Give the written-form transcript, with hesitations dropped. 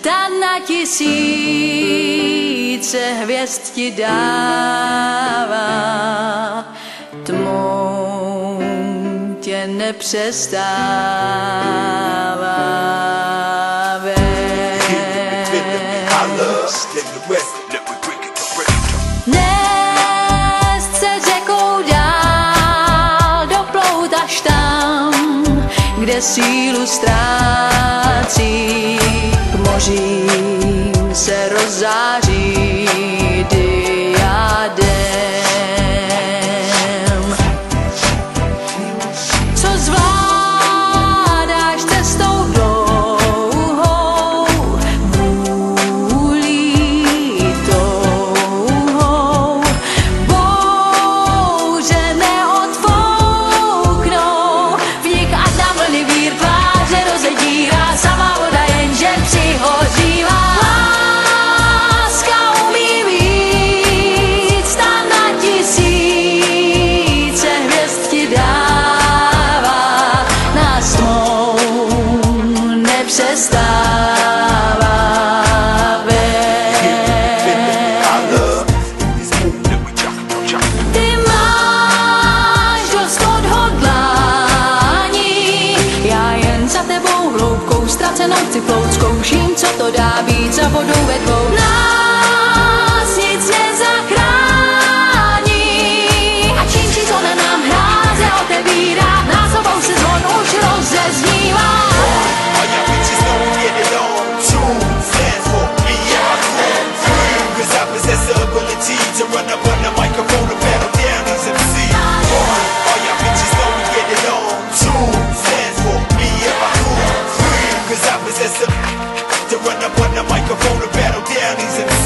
Stát na tisíce hvězd ti dává, tmou tě nepřestává vést. Nést se řekou dál, doplout až tam, kde sílu ztrácí, k mořím se rozzáří diadem. Co zvládáš cestou dlouhou, vůlí touhou, bouře neodfouknou, v nich ať na vlny vír tváře rozedírá, sama voda jenže přihořívá. Láska umí víc, ta na tisíce hvězd ti dává, nás tmou nepřestává vést. Ty máš dost odhodlání, já jen za tebou hloubkou ztracenou chci plout, zkouším, co to dá být za vodou ve dvou. Nás nic nezachrání a čím číslo na nám hráze otevírá, nás obou se zvon už rozeznívá. To run up on the microphone and battle down these MCs. All y'all bitches know we get it on. 2 stands for me and my crew. 3 'cause I possess a to run up on the microphone and battle down these MCs.